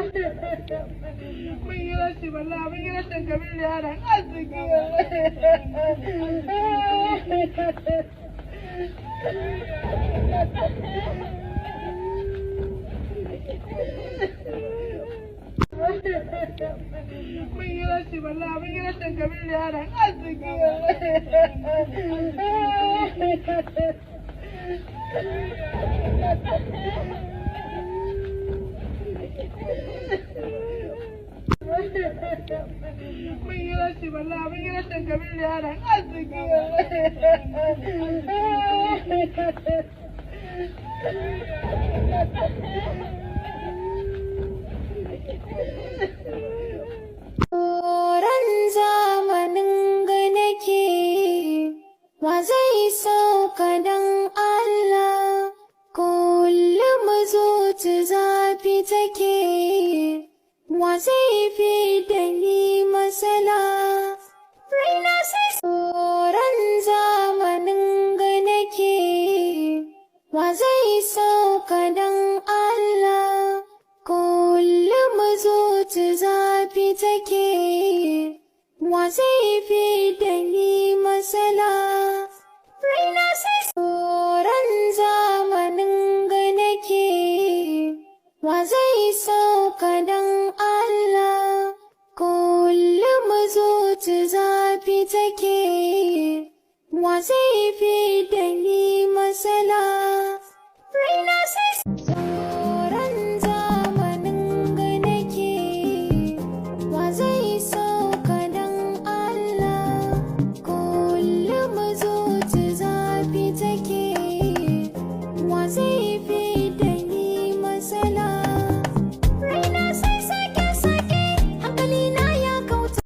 Mun yi rashi wallahi mun yi rashin kabir da yaran arziki. Mun yi rashi wallahi mun yi rashin kabir da yaran arziki. Mun yi rashi wallahi mun yi rashin kabir da yaran arziki. Tsoron zamanin ga nake, wa zai sauka don Allah, kullum zuci zafi take, wa zai fi da ni matsala, raina sai tsoron zamanin ga nake, wa zai sauka don Allah, kullum zuci zafi take, wa zai fi da ni matsala, raina sai tsoron zamanin ga nake, wa zai sauka don Allah, kullum zuci zafi take, wa zai fi da ni